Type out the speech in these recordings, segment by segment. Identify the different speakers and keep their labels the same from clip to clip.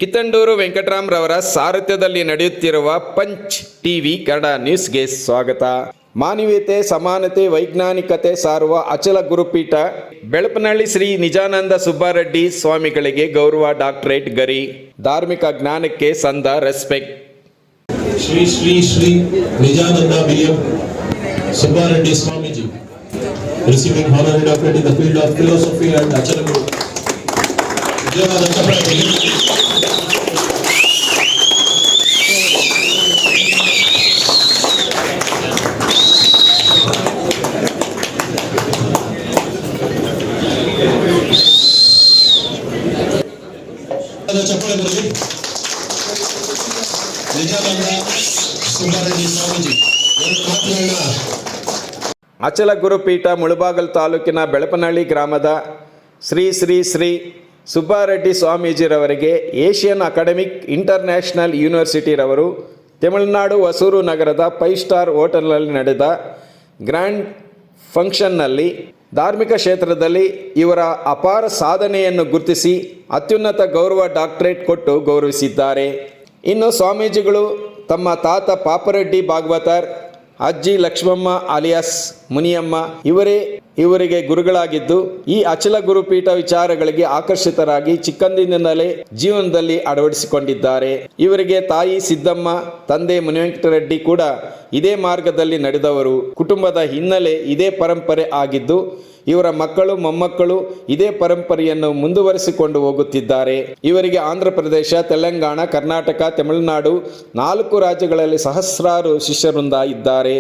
Speaker 1: ಕಿತ್ತಂಡೂರು ವೆಂಕಟರಾಮ್ರವರ ಸಾರಥ್ಯದಲ್ಲಿ ನಡೆಯುತ್ತಿರುವ punch TV Kannada ನ್ಯೂಸ್ಗೆ ಸ್ವಾಗತ. ಮಾನವೀಯತೆ, ಸಮಾನತೆ, ವೈಜ್ಞಾನಿಕತೆ ಸಾರುವ ಅಚಲ ಗುರುಪೀಠ ಬೆಳಪನಹಳ್ಳಿ ಶ್ರೀ ನಿಜಾನಂದ ಸುಬ್ಬಾರೆಡ್ಡಿ ಸ್ವಾಮಿಗಳಿಗೆ ಗೌರವ ಡಾಕ್ಟರೇಟ್ ಗರಿ. ಧಾರ್ಮಿಕ ಜ್ಞಾನಕ್ಕೆ ಸಂದ respect.
Speaker 2: Shri Shri Shri Nijananda BM Subbareddy Swamiji receiving honorary doctorate in the field of philosophy and Achala Guru.
Speaker 1: ಅಚಲ ಗುರುಪೀಠ ಮುಳಬಾಗಲ್ ತಾಲೂಕಿನ ಬೆಳಪನಹಳ್ಳಿ ಗ್ರಾಮದ ಶ್ರೀ ಶ್ರೀ ಶ್ರೀ ಸುಬ್ಬಾರೆಡ್ಡಿ ಸ್ವಾಮೀಜಿರವರಿಗೆ ಏಷ್ಯನ್ ಅಕಾಡೆಮಿಕ್ ಇಂಟರ್ನ್ಯಾಷನಲ್ ಯೂನಿವರ್ಸಿಟಿರವರು ತಮಿಳುನಾಡು ಹೊಸೂರು ನಗರದ 5 ಸ್ಟಾರ್ ಹೋಟೆಲ್ನಲ್ಲಿ ನಡೆದ ಗ್ರ್ಯಾಂಡ್ ಫಂಕ್ಷನ್ನಲ್ಲಿ ಧಾರ್ಮಿಕ ಕ್ಷೇತ್ರದಲ್ಲಿ ಇವರ ಅಪಾರ ಸಾಧನೆಯನ್ನು ಗುರುತಿಸಿ ಅತ್ಯುನ್ನತ ಗೌರವ ಡಾಕ್ಟರೇಟ್ ಕೊಟ್ಟು ಗೌರವಿಸಿದ್ದಾರೆ. ಇನ್ನು ಸ್ವಾಮೀಜಿಗಳು ತಮ್ಮ ತಾತ ಪಾಪರೆಡ್ಡಿ ಭಾಗವತರ್, ಅಜ್ಜಿ ಲಕ್ಷ್ಮಮ್ಮ ಅಲಿಯಾಸ್ ಮುನಿಯಮ್ಮ ಇವರಿಗೆ ಗುರುಗಳಾಗಿದ್ದು, ಈ ಅಚಲ ಗುರುಪೀಠ ವಿಚಾರಗಳಿಗೆ ಆಕರ್ಷಿತರಾಗಿ ಚಿಕ್ಕಂದಿನಿಂದಲೇ ಜೀವನದಲ್ಲಿ ಅಳವಡಿಸಿಕೊಂಡಿದ್ದಾರೆ. ಇವರಿಗೆ ತಾಯಿ ಸಿದ್ದಮ್ಮ, ತಂದೆ ಮುನಿವೆಂಕಟರೆಡ್ಡಿ ಕೂಡ ಇದೇ ಮಾರ್ಗದಲ್ಲಿ ನಡೆದವರು. ಕುಟುಂಬದ ಹಿನ್ನೆಲೆ ಇದೇ ಪರಂಪರೆ ಆಗಿದ್ದು, ಇವರ ಮಕ್ಕಳು ಮೊಮ್ಮಕ್ಕಳು ಇದೇ ಪರಂಪರೆಯನ್ನು ಮುಂದುವರಿಸಿಕೊಂಡು ಹೋಗುತ್ತಿದ್ದಾರೆ. ಇವರಿಗೆ ಆಂಧ್ರ ಪ್ರದೇಶ, ತೆಲಂಗಾಣ, ಕರ್ನಾಟಕ, ತಮಿಳುನಾಡು 4 ರಾಜ್ಯಗಳಲ್ಲಿ ಸಹಸ್ರಾರು ಶಿಷ್ಯವೃಂದ ಇದ್ದಾರೆ.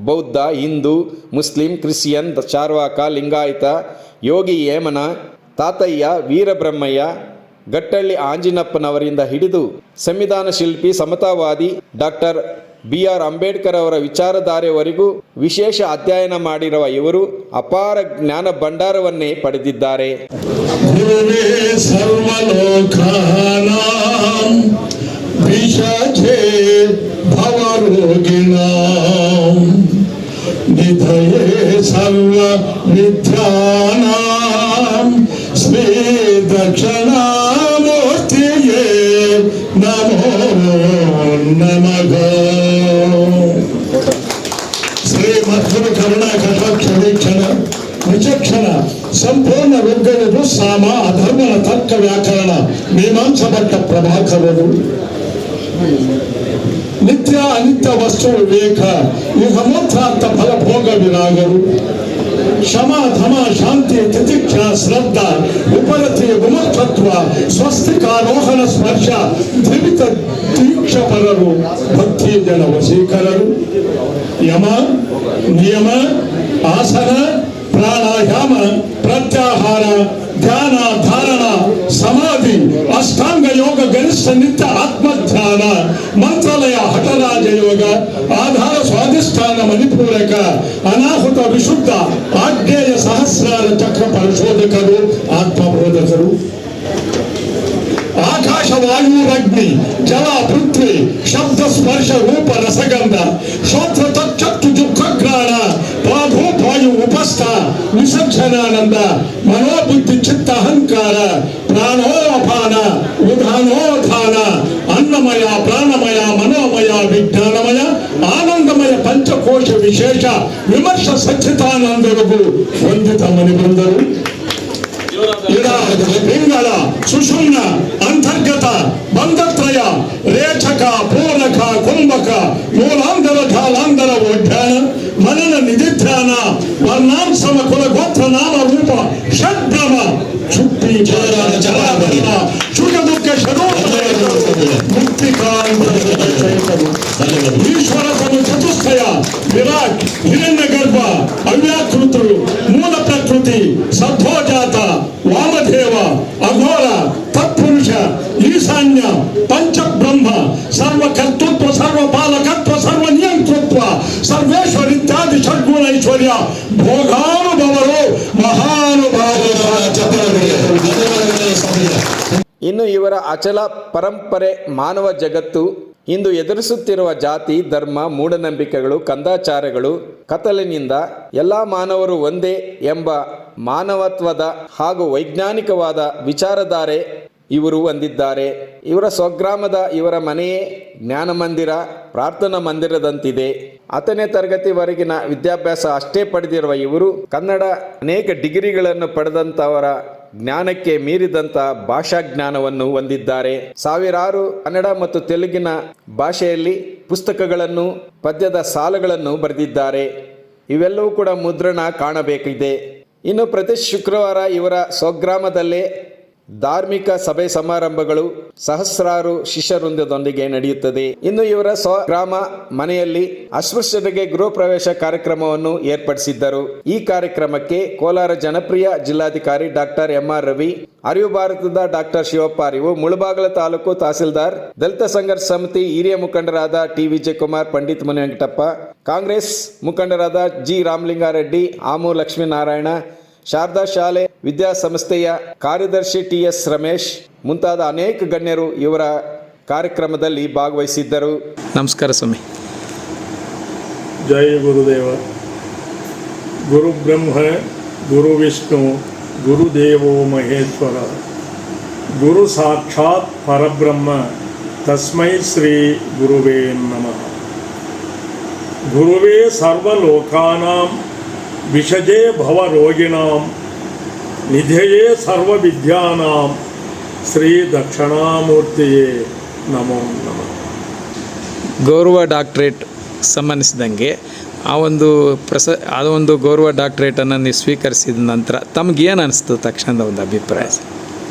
Speaker 1: ಬೌದ್ಧ, ಹಿಂದೂ, ಮುಸ್ಲಿಂ, ಕ್ರಿಶ್ಚಿಯನ್, ಚಾರ್ವಾಕ, ಲಿಂಗಾಯತ, ಯೋಗಿ ಹೇಮನ, ತಾತಯ್ಯ, ವೀರಬ್ರಹ್ಮಯ್ಯ, ಗಟ್ಟಳ್ಳಿ ಆಂಜಿನಪ್ಪನವರಿಂದ ಹಿಡಿದು ಸಂವಿಧಾನ ಶಿಲ್ಪಿ, ಸಮತಾವಾದಿ ಡಾಕ್ಟರ್ BR ಅಂಬೇಡ್ಕರ್ ಅವರ ವಿಚಾರಧಾರೆಯವರೆಗೂ ವಿಶೇಷ ಅಧ್ಯಯನ ಮಾಡಿರುವ ಇವರು ಅಪಾರ ಜ್ಞಾನ ಭಂಡಾರವನ್ನೇ ಪಡೆದಿದ್ದಾರೆ.
Speaker 3: ವಿಚಕ್ಷಣ ಸಂಪೂರ್ಣ ವಿಜ್ಞಾನದು ಸಾಮ ಅಧರ್ಮನ ತರ್ಕ ವ್ಯಾಕರಣ ಮೀಮಾಂಸಾ ಭಟ್ಟ ಪ್ರಭಾಕರರು. ನಿತ್ಯ ಅನಿತ್ಯ ವಸ್ತು ವಿವೇಕ ಯುಗಮೋತ್ರಾಂತ ಫಲಭೋಗ ವಿರಾಗರು. ಶಮ ಧಮ ಶಾಂತಿ ತಿತಿಕ್ಷ ಶ್ರದ್ಧಾ ಉಪರತಿ ವಿಮರ್ಥತ್ವ ಸ್ವಸ್ತಿಕಾರೋಹಣ ಸ್ಪರ್ಶ ತ್ರಿವಿಧ ದೀಕ್ಷಪರರು ಭಕ್ತಿ ಜನ ವಶೀಕರರು. ಯಮ ನಿಯಮ ಆಸನ ಪ್ರಾಣಾಯಾಮ ಪ್ರತ್ಯಾಹಾರ ಧ್ಯಾನ ಧಾರಣ ಸಮಾಧಿ ಅಷ್ಟಾಂಗ ಯೋಗ ಗರಿಷ್ಠ ನಿತ್ಯ ಆತ್ಮಧ್ಯಾನ ಮಂತ್ರಾಲಯ ಹಠರಾಜ ಯೋಗ ಆಧಾರ ಸ್ವಾಧಿಷ್ಠಾನ ಮಣಿಪೂರಕ ಅನಾಹುತ ವಿಶುದ್ಧ ಆಗ್ನೇಯ ಸಹಸ್ರಾರ ಚಕ್ರ ಪರಿಶೋಧಕರು ಆತ್ಮಬೋಧಕರು. ಆಕಾಶ ವಾಯುರಗ್ನಿ ಜಲ ಪೃಥ್ವಿ ಶಬ್ದ ಸ್ಪರ್ಶ ರೂಪ ರಸಗಂಧ ಶ್ರೋತ್ರ ತಚ್ಚತ್ತು ದುಃಖಗ್ರಾಣ ಪಾಧು ಪಾಯು ಉಪಸ್ಥ ವಿಸರ್ಜನಾನಂದ ಮನೋಬುದ್ಧಿ ಚಿತ್ತ ಅಹಂಕಾರ ಪ್ರಾಣೋಪಾನ ಉದಾನೋಧಾನ ಅನ್ನಮಯ ಪ್ರಾಣಮಯ ಮನೋಮಯ ವಿಜ್ಞಾನಮಯ ಆನಂದಮಯ ಪಂಚಕೋಶ ವಿಶೇಷ ವಿಮರ್ಶ ಸಚ್ಚಿತಾನಂದರಿಗೂ ವಂದಿತ ಮಣಿಬಂದರು. ಪಿಂಗಳ ಸುಷುಮ್ನ ಅಂತರ್ಗತ ಬಂಧತ್ರಯ ರೇಚಕ ಪೂರ್ಣಕ ಕುಂಭಕ ಮೂಲಾಂತರ ಢಾಲಾಂತರ ಉಡ್ಡಾನ ಮನನ ನಿಧಿಧ್ಯಾನ ವರ್ಣಾಂಸಮ ಕುಲ ಗೋತ್ರ ನಾಮ ರೂಪ ಷಡ್ಭ್ರಮ ಚುಪ್ಪಿ ಜಲಾಭರಣ ಸುಖ ದುಃಖ ಈಶ್ವರ ತನು ಚತುಷ್ಟಯ ವಿರಾಟ್ ಹಿರಣ್ಯ ಗರ್ಭ ಅವ್ಯಾಕೃತರು ಮೂಲ ಪ್ರಕೃತಿ ಸದ್ಭೋಜಾತ ವಾಮದೇವ ಅಘೋರ ತತ್ಪುರುಷ ಈಶಾನ್ಯ ಪಂಚಬ್ರಹ್ಮ ಸರ್ವಕರ್ತೃತ್ವ ಸರ್ವಪಾಲಕತ್ವ ಸರ್ವ ನಿಯಂತೃತ್ವ ಸರ್ವೇಶ್ವರ ಇತ್ಯಾದಿ ಷಡ್ಗುಣ ಐಶ್ವರ್ಯ ಭೋಗಾನುಭವರು ಮಹಾನುಭಾವರ.
Speaker 1: ಇನ್ನು ಇವರ ಅಚಲ ಪರಂಪರೆ ಮಾನವ ಜಗತ್ತು ಇಂದು ಎದುರಿಸುತ್ತಿರುವ ಜಾತಿ, ಧರ್ಮ, ಮೂಢನಂಬಿಕೆಗಳು, ಕಂದಾಚಾರಗಳು, ಕತ್ತಲಿನಿಂದ ಎಲ್ಲ ಮಾನವರು ಒಂದೇ ಎಂಬ ಮಾನವತ್ವದ ಹಾಗೂ ವೈಜ್ಞಾನಿಕವಾದ ವಿಚಾರಧಾರೆ ಇವರು ಹೊಂದಿದ್ದಾರೆ. ಇವರ ಸ್ವಗ್ರಾಮದ ಇವರ ಮನೆಯೇ ಜ್ಞಾನ ಮಂದಿರ, ಪ್ರಾರ್ಥನಾ ಮಂದಿರದಂತಿದೆ. 10ನೇ ತರಗತಿವರೆಗಿನ ವಿದ್ಯಾಭ್ಯಾಸ ಅಷ್ಟೇ ಪಡೆದಿರುವ ಇವರು ಕನ್ನಡ ಅನೇಕ ಡಿಗ್ರಿಗಳನ್ನು ಪಡೆದಂತವರ ಜ್ಞಾನಕ್ಕೆ ಮೀರಿದಂಥ ಭಾಷಾ ಜ್ಞಾನವನ್ನು ಹೊಂದಿದ್ದಾರೆ. ಸಾವಿರಾರು ಕನ್ನಡ ಮತ್ತು ತೆಲುಗಿನ ಭಾಷೆಯಲ್ಲಿ ಪುಸ್ತಕಗಳನ್ನು, ಪದ್ಯದ ಸಾಲುಗಳನ್ನು ಬರೆದಿದ್ದಾರೆ. ಇವೆಲ್ಲವೂ ಕೂಡ ಮುದ್ರಣ ಕಾಣಬೇಕಿದೆ. ಇನ್ನು ಪ್ರತಿ ಶುಕ್ರವಾರ ಇವರ ಸ್ವಗ್ರಾಮದಲ್ಲೇ ಧಾರ್ಮಿಕ ಸಭೆ ಸಮಾರಂಭಗಳು ಸಹಸ್ರಾರು ಶಿಷ್ಯವೃಂದದೊಂದಿಗೆ ನಡೆಯುತ್ತದೆ. ಇನ್ನು ಇವರ ಸ್ವಗ್ರಾಮ ಮನೆಯಲ್ಲಿ ಅಸ್ಪೃಶ್ಯರಿಗೆ ಗೃಹ ಪ್ರವೇಶ ಕಾರ್ಯಕ್ರಮವನ್ನು ಏರ್ಪಡಿಸಿದ್ದರು. ಈ ಕಾರ್ಯಕ್ರಮಕ್ಕೆ ಕೋಲಾರ ಜನಪ್ರಿಯ ಜಿಲ್ಲಾಧಿಕಾರಿ ಡಾಕ್ಟರ್ MR ರವಿ, ಅರಿವು ಭಾರತದ ಡಾಕ್ಟರ್ ಶಿವಪ್ಪ ಅರಿವು, ಮುಳಬಾಗಿಲು ತಾಲೂಕು ತಹಸೀಲ್ದಾರ್, ದಲಿತ ಸಂಘರ್ಷ ಸಮಿತಿ ಹಿರಿಯ ಮುಖಂಡರಾದ ಟಿ ವಿಜಯಕುಮಾರ್, ಪಂಡಿತ್ ಮುನಿವೆಂಕಟಪ್ಪ, ಕಾಂಗ್ರೆಸ್ ಮುಖಂಡರಾದ ಜಿ ರಾಮಲಿಂಗಾರೆಡ್ಡಿ, ಆಮು ಲಕ್ಷ್ಮೀನಾರಾಯಣ, ಶಾರದಾ ಶಾಲೆ ವಿದ್ಯಾಸಂಸ್ಥೆಯ ಕಾರ್ಯದರ್ಶಿ TS ರಮೇಶ್ ಮುಂತಾದ ಅನೇಕ ಗಣ್ಯರು ಇವರ ಕಾರ್ಯಕ್ರಮದಲ್ಲಿ ಭಾಗವಹಿಸಿದ್ದರು. ನಮಸ್ಕಾರ ಸ್ವಾಮಿ.
Speaker 4: ಜೈ ಗುರುದೇವ. ಗುರು ಬ್ರಹ್ಮ ಗುರು ವಿಷ್ಣು ಗುರುದೇವೋ ಮಹೇಶ್ವರ, ಗುರು ಸಾಕ್ಷಾತ್ ಪರಬ್ರಹ್ಮ ತಸ್ಮೈ ಶ್ರೀ ಗುರುವೇ ನಮಃ. ಗುರುವೇ ಸರ್ವಲೋಕಾನಾಂ ವಿಷಜೇ ಭವರೋಗಿಣಾಂ ನಿಧಯೇ ಸರ್ವವಿದ್ಯಾನಾಂ ಶ್ರೀ ದಕ್ಷಿಣಾಮೂರ್ತಿಯೇ ನಮೋ ನಮಃ.
Speaker 5: ಗೌರವ ಡಾಕ್ಟ್ರೇಟ್ ಸಂಬಂಧಿಸಿದಂಗೆ ಆ ಒಂದು ಗೌರವ ಡಾಕ್ಟ್ರೇಟನ್ನು ನೀವು ಸ್ವೀಕರಿಸಿದ ನಂತರ ತಮಗೇನು ಅನಿಸ್ತು ತಕ್ಷಣದ ಒಂದು ಅಭಿಪ್ರಾಯ?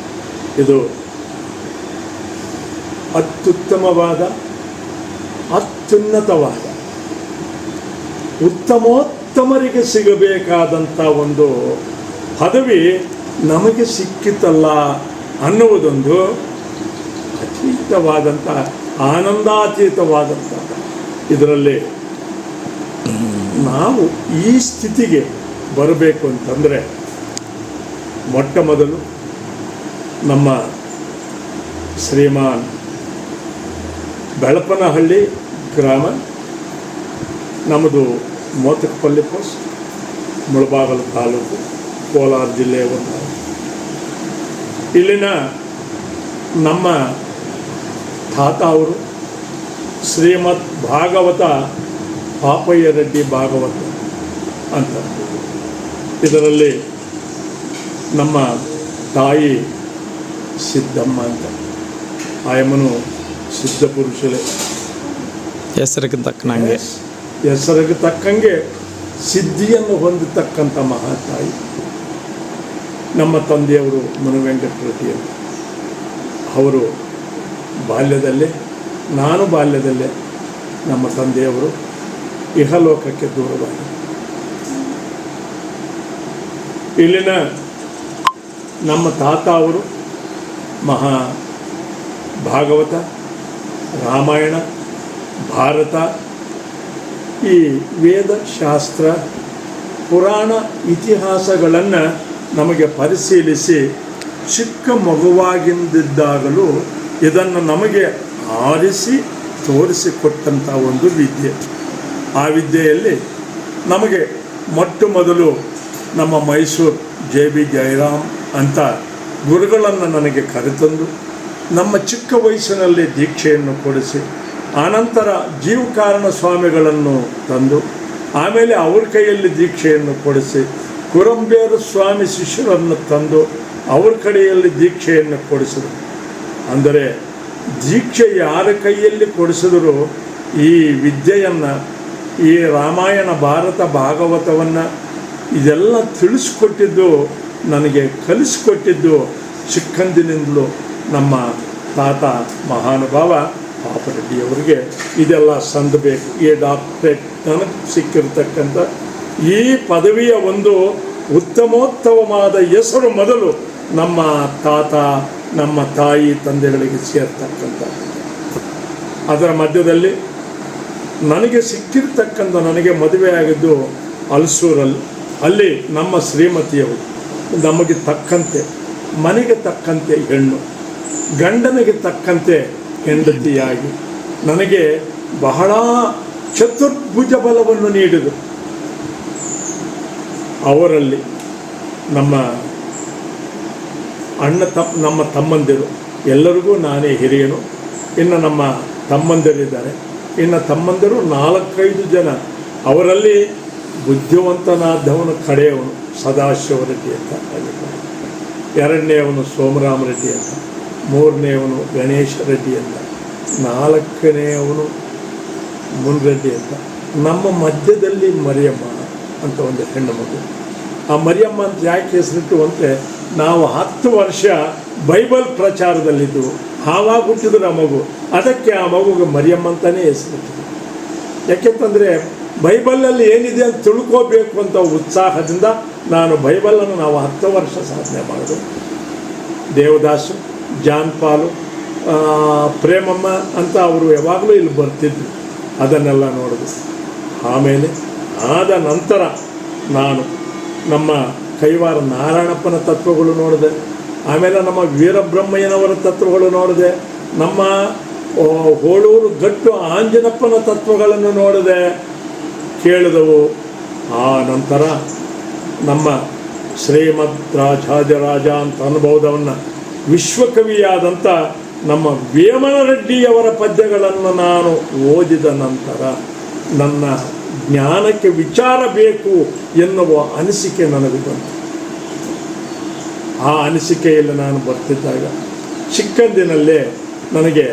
Speaker 4: ಇದು ಅತ್ಯುತ್ತಮವಾದ, ಅತ್ಯುನ್ನತವಾದ, ಉತ್ತಮೋತ್ತಮರಿಗೆ ಸಿಗಬೇಕಾದಂಥ ಒಂದು ಪದವಿ ನಮಗೆ ಸಿಕ್ಕಿತಲ್ಲ ಅನ್ನುವುದೊಂದು ಅತೀತವಾದಂಥ, ಆನಂದಾತೀತವಾದಂಥ. ಇದರಲ್ಲಿ ನಾವು ಈ ಸ್ಥಿತಿಗೆ ಬರಬೇಕು ಅಂತಂದರೆ ಮೊಟ್ಟ ಮೊದಲು ನಮ್ಮ ಶ್ರೀಮಾನ್ ಬೆಳಪನಹಳ್ಳಿ ಗ್ರಾಮ, ನಮ್ಮದು ಮೋತಕಪಲ್ಲಿ ಪೋಸ್ಟ್, ಮುಳಬಾಗಿಲು ತಾಲೂಕು, ಕೋಲಾರ ಜಿಲ್ಲೆಯ ಒಂದು. ಇಲ್ಲಿನ ನಮ್ಮ ತಾತ ಅವರು ಶ್ರೀಮದ್ ಭಾಗವತ ಪಾಪಯ್ಯ ರೆಡ್ಡಿ ಭಾಗವತ ಅಂತ. ಇದರಲ್ಲಿ ನಮ್ಮ ತಾಯಿ ಸಿದ್ದಮ್ಮ ಅಂತ, ಆಯಮ್ಮನು ಸಿದ್ಧ ಪುರುಷರೇ,
Speaker 5: ಹೆಸರಿಗೆ ತಕ್ಕನಂಗೆ
Speaker 4: ಹೆಸರಿಗೆ ತಕ್ಕಂಗೆ ಸಿದ್ಧಿಯನ್ನು ಹೊಂದತಕ್ಕಂಥ ಮಹಾತಾಯಿ. ನಮ್ಮ ತಂದೆಯವರು ಮುನಿವೆಂಕಟ ರೆಡ್ಡಿ ಅಂತ. ಅವರು ಬಾಲ್ಯದಲ್ಲೇ, ನಾನು ಬಾಲ್ಯದಲ್ಲೇ ನಮ್ಮ ತಂದೆಯವರು ಇಹಲೋಕಕ್ಕೆ ದೂರವಾಗಿ. ಇಲ್ಲಿನ ನಮ್ಮ ತಾತ ಅವರು ಮಹಾ ಭಾಗವತ, ರಾಮಾಯಣ, ಭಾರತ, ಈ ವೇದಶಾಸ್ತ್ರ, ಪುರಾಣ ಇತಿಹಾಸಗಳನ್ನು ನಮಗೆ ಪರಿಶೀಲಿಸಿ ಚಿಕ್ಕ ಮಗುವಾಗಿದ್ದಾಗಲೂ ಇದನ್ನು ನಮಗೆ ಆರಿಸಿ ತೋರಿಸಿಕೊಟ್ಟಂಥ ಒಂದು ವಿದ್ಯೆ. ಆ ವಿದ್ಯೆಯಲ್ಲಿ ನಮಗೆ ಮೊಟ್ಟ ಮೊದಲು ನಮ್ಮ ಮೈಸೂರು JB ಜಯರಾಮ್ ಅಂತ ಗುರುಗಳನ್ನು ನನಗೆ ಕರೆತಂದು ನಮ್ಮ ಚಿಕ್ಕ ವಯಸ್ಸಿನಲ್ಲಿ ದೀಕ್ಷೆಯನ್ನು ಕೊಡಿಸಿ, ಆನಂತರ ಜೀವಕಾರಣ ಸ್ವಾಮಿಗಳನ್ನು ತಂದು, ಆಮೇಲೆ ಅವ್ರ ಕೈಯಲ್ಲಿ ದೀಕ್ಷೆಯನ್ನು ಕೊಡಿಸಿ, ಕುರಂಬೇರು ಸ್ವಾಮಿ ಶಿಷ್ಯರನ್ನು ತಂದು ಅವ್ರ ಕಡೆಯಲ್ಲಿ ದೀಕ್ಷೆಯನ್ನು ಕೊಡಿಸಿದರು. ಅಂದರೆ ದೀಕ್ಷೆ ಯಾರ ಕೈಯಲ್ಲಿ ಕೊಡಿಸಿದರೂ ಈ ವಿದ್ಯೆಯನ್ನು, ಈ ರಾಮಾಯಣ, ಭಾರತ, ಭಾಗವತವನ್ನು ಇದೆಲ್ಲ ತಿಳಿಸ್ಕೊಟ್ಟಿದ್ದು, ನನಗೆ ಕಲಿಸ್ಕೊಟ್ಟಿದ್ದು ಚಿಕ್ಕಂದಿನಿಂದಲೂ ನಮ್ಮ ತಾತ ಮಹಾನುಭಾವ ಪಾಪರೆಡ್ಡಿಯವರಿಗೆ ಇದೆಲ್ಲ ಸಂದಬೇಕು. ಈ ಡಾಕ್ಟ್ರೇಟ್ ನನಗೆ ಸಿಕ್ಕಿರ್ತಕ್ಕಂಥ ಈ ಪದವಿಯ ಒಂದು ಉತ್ತಮೋತ್ತಮವಾದ ಹೆಸರು ಮೊದಲು ನಮ್ಮ ತಾತ, ನಮ್ಮ ತಾಯಿ ತಂದೆಗಳಿಗೆ ಸೇರ್ತಕ್ಕಂಥ. ಅದರ ಮಧ್ಯದಲ್ಲಿ ನನಗೆ ಸಿಕ್ಕಿರ್ತಕ್ಕಂಥ, ನನಗೆ ಮದುವೆಯಾಗಿದ್ದು ಹಲಸೂರಲ್ಲಿ. ಅಲ್ಲಿ ನಮ್ಮ ಶ್ರೀಮತಿಯವರು ನಮಗೆ ತಕ್ಕಂತೆ, ಮನೆಗೆ ತಕ್ಕಂತೆ ಹೆಣ್ಣು, ಗಂಡನಿಗೆ ತಕ್ಕಂತೆ ಹೆಂಡತಿಯಾಗಿ ನನಗೆ ಬಹಳ ಚತುರ್ಭುಜ ಬಲವನ್ನು ನೀಡಿದರು. ಅವರಲ್ಲಿ ನಮ್ಮ ನಮ್ಮ ತಮ್ಮಂದಿರು ಎಲ್ಲರಿಗೂ ನಾನೇ ಹಿರಿಯನು. ಇನ್ನು ನಮ್ಮ ತಮ್ಮಂದಿರಿದ್ದಾರೆ. ಇನ್ನು ತಮ್ಮಂದಿರು 4-5 ಜನ. ಅವರಲ್ಲಿ ಬುದ್ಧಿವಂತನಾದವನು ಕಡೆಯವನು ಸದಾಶಿವ ರೆಡ್ಡಿ ಅಂತ ಆಗಿದ್ದಾನೆ. 2ನೇಯವನು ಸೋಮರಾಮ ರೆಡ್ಡಿ ಅಂತ, 3ನೇಯವನು ಗಣೇಶ ರೆಡ್ಡಿ ಅಂತ, 4ನೇಯವನು ಮುನ್ರೆಡ್ಡಿ ಅಂತ. ನಮ್ಮ ಮಧ್ಯದಲ್ಲಿ ಮರಿಯಮ್ಮ ಅಂತ ಒಂದು ಹೆಣ್ಣು ಮಗು. ಆ ಮರಿಯಮ್ಮ ಅಂತ ಯಾಕೆ ಹೆಸರಿಟ್ಟು ಅಂದರೆ, ನಾವು 10 ವರ್ಷ ಬೈಬಲ್ ಪ್ರಚಾರದಲ್ಲಿದ್ದು ಆವಾಗ ಹುಟ್ಟಿದ್ರು ಆ ಮಗು. ಅದಕ್ಕೆ ಆ ಮಗುಗೆ ಮರಿಯಮ್ಮ ಅಂತಲೇ ಹೆಸರಿಟ್ಟಿದ್ದು. ಯಾಕೆಂತಂದರೆ ಬೈಬಲಲ್ಲಿ ಏನಿದೆ ಅಂತ ತಿಳ್ಕೋಬೇಕು ಅಂತ ಉತ್ಸಾಹದಿಂದ ಬೈಬಲನ್ನು ನಾವು 10 ವರ್ಷ ಸಾಧನೆ ಮಾಡೋದು. ದೇವದಾಸು, ಜಾನ್ ಪಾಲು, ಪ್ರೇಮಮ್ಮ ಅಂತ ಅವರು ಯಾವಾಗಲೂ ಇಲ್ಲಿ ಬರ್ತಿದ್ರು. ಅದನ್ನೆಲ್ಲ ನೋಡಿದ್ರು. ಆಮೇಲೆ ಆದ ನಂತರ ನಾನು ನಮ್ಮ ಕೈವಾರ ನಾರಾಯಣಪ್ಪನ ತತ್ವಗಳು ನೋಡಿದೆ. ಆಮೇಲೆ ನಮ್ಮ ವೀರಬ್ರಹ್ಮಯ್ಯನವರ ತತ್ವಗಳು ನೋಡಿದೆ. ನಮ್ಮ ಹೋಳೂರು ಗಟ್ಟು ಆಂಜನಪ್ಪನ ತತ್ವಗಳನ್ನು ನೋಡಿದೆ, ಕೇಳಿದವು. ಆ ನಂತರ ನಮ್ಮ ಶ್ರೀಮದ್ ರಾಜಾಜರಾಜ ಅಂತ ಅನುಭವದವನ್ನು ವಿಶ್ವಕವಿಯಾದಂಥ ನಮ್ಮ ವೇಮನ ರೆಡ್ಡಿಯವರ ಪದ್ಯಗಳನ್ನು ನಾನು ಓದಿದ ನಂತರ ನನ್ನ ಜ್ಞಾನಕ್ಕೆ ವಿಚಾರ ಬೇಕು ಎನ್ನುವ ಅನಿಸಿಕೆ ನನಗೆ ಬಂತು. ಆ ಅನಿಸಿಕೆಯಲ್ಲಿ ನಾನು ಬರ್ತಿದ್ದಾಗ ಚಿಕ್ಕಂದಿನಲ್ಲೇ ನನಗೆ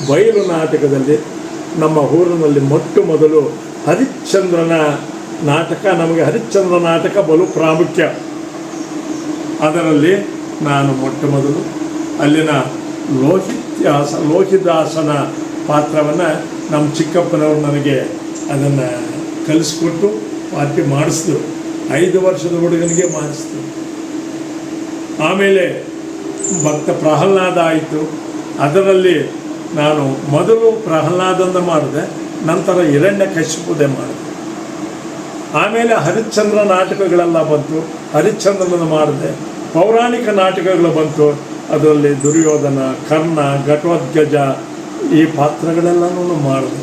Speaker 4: ಬಯಲು ನಾಟಕದಲ್ಲಿ ನಮ್ಮ ಊರಿನಲ್ಲಿ ಮೊದಲು ಹರಿಶ್ಚಂದ್ರನ ನಾಟಕ, ನಮಗೆ ಹರಿಶ್ಚಂದ್ರ ನಾಟಕ ಬಲು ಪ್ರಾಮುಖ್ಯ. ಅದರಲ್ಲಿ ನಾನು ಮೊದಲು ಅಲ್ಲಿನ ಲೋಹಿದಾಸನ ಪಾತ್ರವನ್ನು ನಮ್ಮ ಚಿಕ್ಕಪ್ಪನವರು ನನಗೆ ಅದನ್ನು ಕಲಿಸ್ಕೊಟ್ಟು ಪಾರ್ಟಿ ಮಾಡಿಸಿದ್ರು. 5 ವರ್ಷದ ಹುಡುಗನಿಗೆ ಮಾಡಿಸಿದ್ರು. ಆಮೇಲೆ ಭಕ್ತ ಪ್ರಹ್ಲಾದ ಆಯಿತು. ಅದರಲ್ಲಿ ನಾನು ಮೊದಲು ಪ್ರಹ್ಲಾದಂದ ಮಾಡಿದೆ, ನಂತರ ಹಿರಣ್ಯಕಶಿಪುದೇ ಮಾಡಿದೆ. ಆಮೇಲೆ ಹರಿಶ್ಚಂದ್ರ ನಾಟಕಗಳೆಲ್ಲ ಬಂತು, ಹರಿಶ್ಚಂದ್ರನ ಮಾಡಿದೆ. ಪೌರಾಣಿಕ ನಾಟಕಗಳು ಬಂತು. ಅದರಲ್ಲಿ ದುರ್ಯೋಧನ, ಕರ್ಣ, ಘಟೋತ್ಕಚ ಈ ಪಾತ್ರಗಳೆಲ್ಲನೂ ಮಾಡಿದೆ.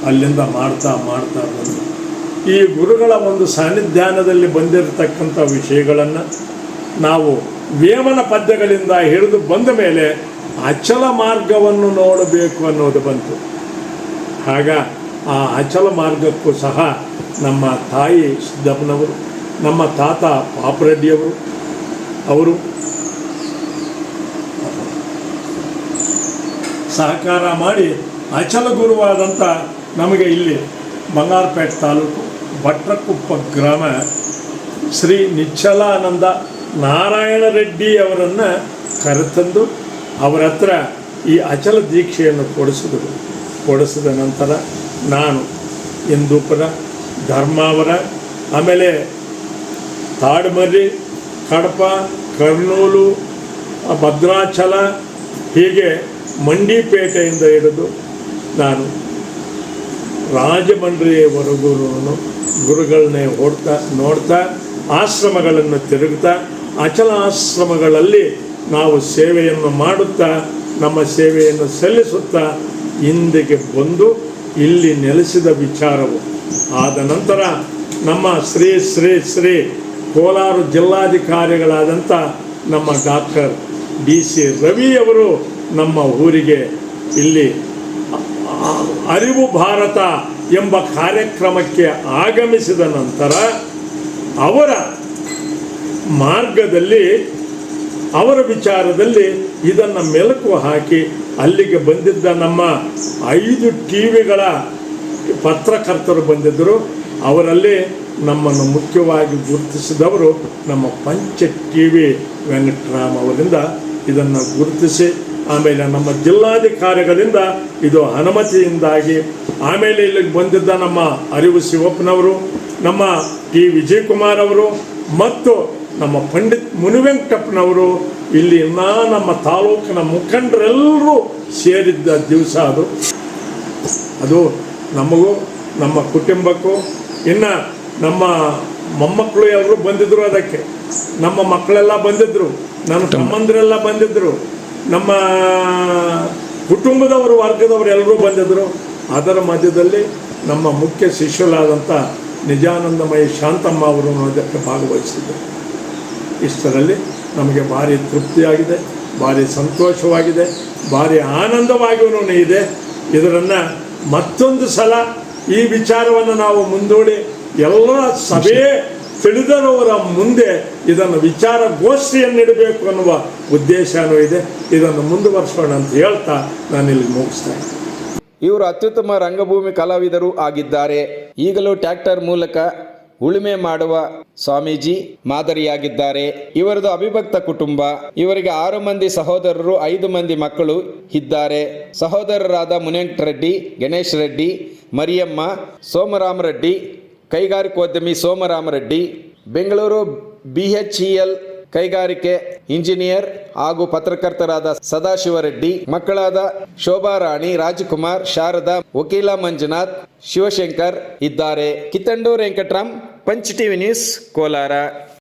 Speaker 4: ಅಲ್ಲಿಂದ ಮಾಡ್ತಾ ಬಂದು ಈ ಗುರುಗಳ ಒಂದು ಸಾನ್ನಿಧ್ಯಾನದಲ್ಲಿ ಬಂದಿರತಕ್ಕಂಥ ವಿಷಯಗಳನ್ನು ನಾವು ವೇಮನ ಪದ್ಯಗಳಿಂದ ಹಿಡಿದು ಬಂದ ಮೇಲೆ ಅಚಲ ಮಾರ್ಗವನ್ನು ನೋಡಬೇಕು ಅನ್ನೋದು ಬಂತು. ಆಗ ಆ ಅಚಲ ಮಾರ್ಗಕ್ಕೂ ಸಹ ನಮ್ಮ ತಾಯಿ ಸಿದ್ದಪ್ಪನವರು, ನಮ್ಮ ತಾತ ಪಾಪರೆಡ್ಡಿಯವರು ಅವರು ಸಹಕಾರ ಮಾಡಿ ಅಚಲ ಗುರುವಾದಂಥ ನಮಗೆ ಇಲ್ಲಿ ಬಂಗಾರಪೇಟೆ ತಾಲೂಕು ಭಟ್ರಕುಪ್ಪ ಗ್ರಾಮ ಶ್ರೀ ನಿಚ್ಚಲಾನಂದ ನಾರಾಯಣ ರೆಡ್ಡಿ ಅವರನ್ನು ಕರೆತಂದು ಅವರ ಹತ್ರ ಈ ಅಚಲ ದೀಕ್ಷೆಯನ್ನು ಕೊಡಿಸಿದ ನಂತರ ನಾನು ಇಂದೂಪುರ, ಧರ್ಮಾವರ, ಆಮೇಲೆ ತಾಡ್ಮರ್ರಿ, ಕಡಪ, ಕರ್ನೂಲು, ಭದ್ರಾಚಲ, ಹೀಗೆ ಮಂಡಿಪೇಟೆಯಿಂದ ಹಿಡಿದು ನಾನು ರಾಜಮಂಡ್ರಿಯವರೆಗೂ ಗುರುಗಳನ್ನೇ ನೋಡ್ತಾ ಆಶ್ರಮಗಳನ್ನು ತಿರುಗ್ತಾ ಅಚಲ ಆಶ್ರಮಗಳಲ್ಲಿ ನಾವು ಸೇವೆಯನ್ನು ಮಾಡುತ್ತಾ ನಮ್ಮ ಸೇವೆಯನ್ನು ಸಲ್ಲಿಸುತ್ತಾ ಹಿಂದೆಗೆ ಬಂದು ಇಲ್ಲಿ ನೆಲೆಸಿದ ವಿಚಾರವು. ಆದ ನಂತರ ನಮ್ಮ ಶ್ರೀ ಶ್ರೀ ಶ್ರೀ ಕೋಲಾರ ಜಿಲ್ಲಾಧಿಕಾರಿಗಳಾದಂಥ ನಮ್ಮ ಡಾಕ್ಟರ್ DC ರವಿಯವರು ನಮ್ಮ ಊರಿಗೆ ಇಲ್ಲಿ ಅರಿವು ಭಾರತ ಎಂಬ ಕಾರ್ಯಕ್ರಮಕ್ಕೆ ಆಗಮಿಸಿದ ನಂತರ ಅವರ ಮಾರ್ಗದಲ್ಲಿ, ಅವರ ವಿಚಾರದಲ್ಲಿ ಇದನ್ನು ಮೆಲುಕು ಹಾಕಿ ಅಲ್ಲಿಗೆ ಬಂದಿದ್ದ ನಮ್ಮ 5 ಟಿವಿಗಳ ಪತ್ರಕರ್ತರು ಬಂದಿದ್ದರು. ಅವರಲ್ಲಿ ನಮ್ಮನ್ನು ಮುಖ್ಯವಾಗಿ ಗುರುತಿಸಿದವರು ನಮ್ಮ ಪಂಚ ಟಿವಿ ವೆಂಕಟರಾಮ್ ಅವರಿಂದ ಇದನ್ನು ಗುರುತಿಸಿ, ಆಮೇಲೆ ನಮ್ಮ ಜಿಲ್ಲಾಧಿಕಾರಿಗಳಿಂದ ಇದು ಅನುಮತಿಯಿಂದಾಗಿ, ಆಮೇಲೆ ಇಲ್ಲಿಗೆ ಬಂದಿದ್ದ ನಮ್ಮ ಅರಿವು ಶಿವಪ್ಪನವರು, ನಮ್ಮ ಟಿ ವಿಜಯಕುಮಾರ್ ಅವರು ಮತ್ತು ನಮ್ಮ ಪಂಡಿತ್ ಮುನಿವೆಂಕಟಪ್ಪನವರು, ಇಲ್ಲಿ ನಮ್ಮ ತಾಲೂಕಿನ ಮುಖಂಡರೆಲ್ಲರೂ ಸೇರಿದ್ದ ದಿವಸ ಅದು ನಮಗೂ ನಮ್ಮ ಕುಟುಂಬಕ್ಕೂ. ಇನ್ನು ನಮ್ಮ ಮೊಮ್ಮಕ್ಕಳು ಎಲ್ಲರೂ ಬಂದಿದ್ದರು. ಅದಕ್ಕೆ ನಮ್ಮ ಮಕ್ಕಳೆಲ್ಲ ಬಂದಿದ್ದರು, ನನ್ನ ತಮ್ಮಂದಿರೆಲ್ಲ ಬಂದಿದ್ದರು, ನಮ್ಮ ಕುಟುಂಬದವರು ವರ್ಗದವರು ಎಲ್ಲರೂ ಬಂದಿದ್ದರು. ಅದರ ಮಧ್ಯದಲ್ಲಿ ನಮ್ಮ ಮುಖ್ಯ ಶಿಷ್ಯರಾದಂಥ ನಿಜಾನಂದಮಯಿ ಶಾಂತಮ್ಮ ಅವರು ಅದಕ್ಕೆ ಭಾಗವಹಿಸಿದ್ದರು. ಇಷ್ಟರಲ್ಲಿ ನಮಗೆ ಭಾರಿ ತೃಪ್ತಿಯಾಗಿದೆ. ಭಾರಿ ಸಂತೋಷವಾಗಿದೆ, ಭಾರಿ ಆನಂದವಾಗಿಯೂ ಇದೆ. ಇದರನ್ನು ಮತ್ತೊಂದು ಸಲ ಈ ವಿಚಾರವನ್ನು ನಾವು ಮುಂದೂಡಿ ಎಲ್ಲ ಸಭೆ ತಿಳಿದವರ ಮುಂದೆ ಇದನ್ನು ವಿಚಾರಗೋಷ್ಠಿಯನ್ನಿಡಬೇಕು ಅನ್ನುವ ಉದ್ದೇಶನೂ ಇದೆ. ಇದನ್ನು ಮುಂದುವರಿಸೋಣ ಅಂತ ಹೇಳ್ತಾ ನಾನು ಇಲ್ಲಿ ಮುಗಿಸ್ತಾ ಇದ್ದೀನಿ.
Speaker 1: ಇವರು ಅತ್ಯುತ್ತಮ ರಂಗಭೂಮಿ ಕಲಾವಿದರು ಆಗಿದ್ದಾರೆ. ಈಗಲೂ ಟ್ರ್ಯಾಕ್ಟರ್ ಮೂಲಕ ಉಳುಮೆ ಮಾಡುವ ಸ್ವಾಮೀಜಿ ಮಾದರಿಯಾಗಿದ್ದಾರೆ. ಇವರದು ಅವಿಭಕ್ತ ಕುಟುಂಬ. ಇವರಿಗೆ 6 ಮಂದಿ ಸಹೋದರರು, 5 ಮಂದಿ ಮಕ್ಕಳು ಇದ್ದಾರೆ. ಸಹೋದರರಾದ ಮುನಿವೆಂಕಟ ರೆಡ್ಡಿ, ಗಣೇಶ್ ರೆಡ್ಡಿ, ಮರಿಯಮ್ಮ, ಸೋಮರಾಮರೆಡ್ಡಿ, ಕೈಗಾರಿಕೋದ್ಯಮಿ ಸೋಮರಾಮರೆಡ್ಡಿ, ಬೆಂಗಳೂರು BHEL ಕೈಗಾರಿಕೆ ಇಂಜಿನಿಯರ್ ಹಾಗೂ ಪತ್ರಕರ್ತರಾದ ಸದಾಶಿವರೆಡ್ಡಿ, ಮಕ್ಕಳಾದ ಶೋಭಾರಾಣಿ, ರಾಜಕುಮಾರ್, ಶಾರದಾ, ವಕೀಲ ಮಂಜುನಾಥ್, ಶಿವಶಂಕರ್ ಇದ್ದಾರೆ. Kittandur Venkataram, punch TV news, Kolar.